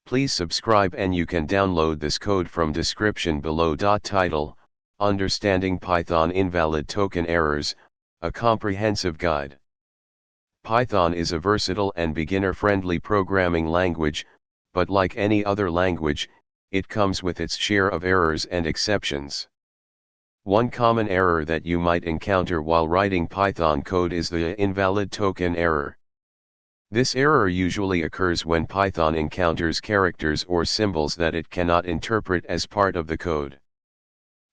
Please subscribe and you can download this code from description below. Title: Understanding Python Invalid Token Errors, a comprehensive guide. Python is a versatile and beginner-friendly programming language, but like any other language, it comes with its share of errors and exceptions. One common error that you might encounter while writing Python code is the invalid token error. This error usually occurs when Python encounters characters or symbols that it cannot interpret as part of the code.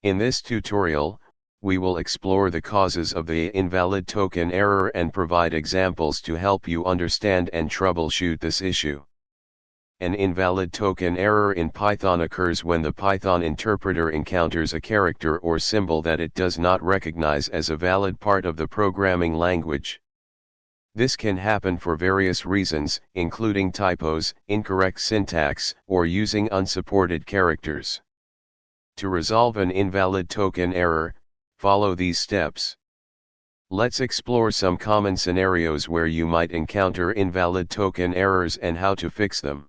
In this tutorial, we will explore the causes of the invalid token error and provide examples to help you understand and troubleshoot this issue. An invalid token error in Python occurs when the Python interpreter encounters a character or symbol that it does not recognize as a valid part of the programming language. This can happen for various reasons, including typos, incorrect syntax, or using unsupported characters. To resolve an invalid token error, follow these steps. Let's explore some common scenarios where you might encounter invalid token errors and how to fix them.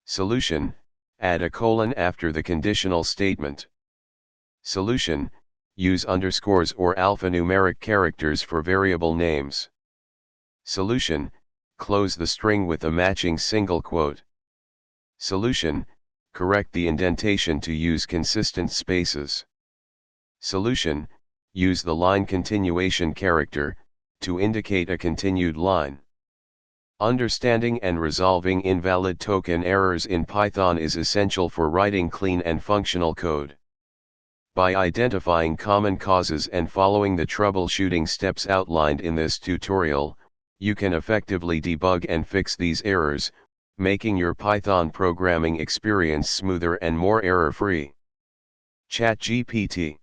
Solution: add a colon after the conditional statement. Solution: use underscores or alphanumeric characters for variable names. Solution: close the string with a matching single quote. Solution: correct the indentation to use consistent spaces. Solution: use the line continuation character to indicate a continued line. Understanding and resolving invalid token errors in Python is essential for writing clean and functional code. By identifying common causes and following the troubleshooting steps outlined in this tutorial, you can effectively debug and fix these errors, making your Python programming experience smoother and more error-free. ChatGPT.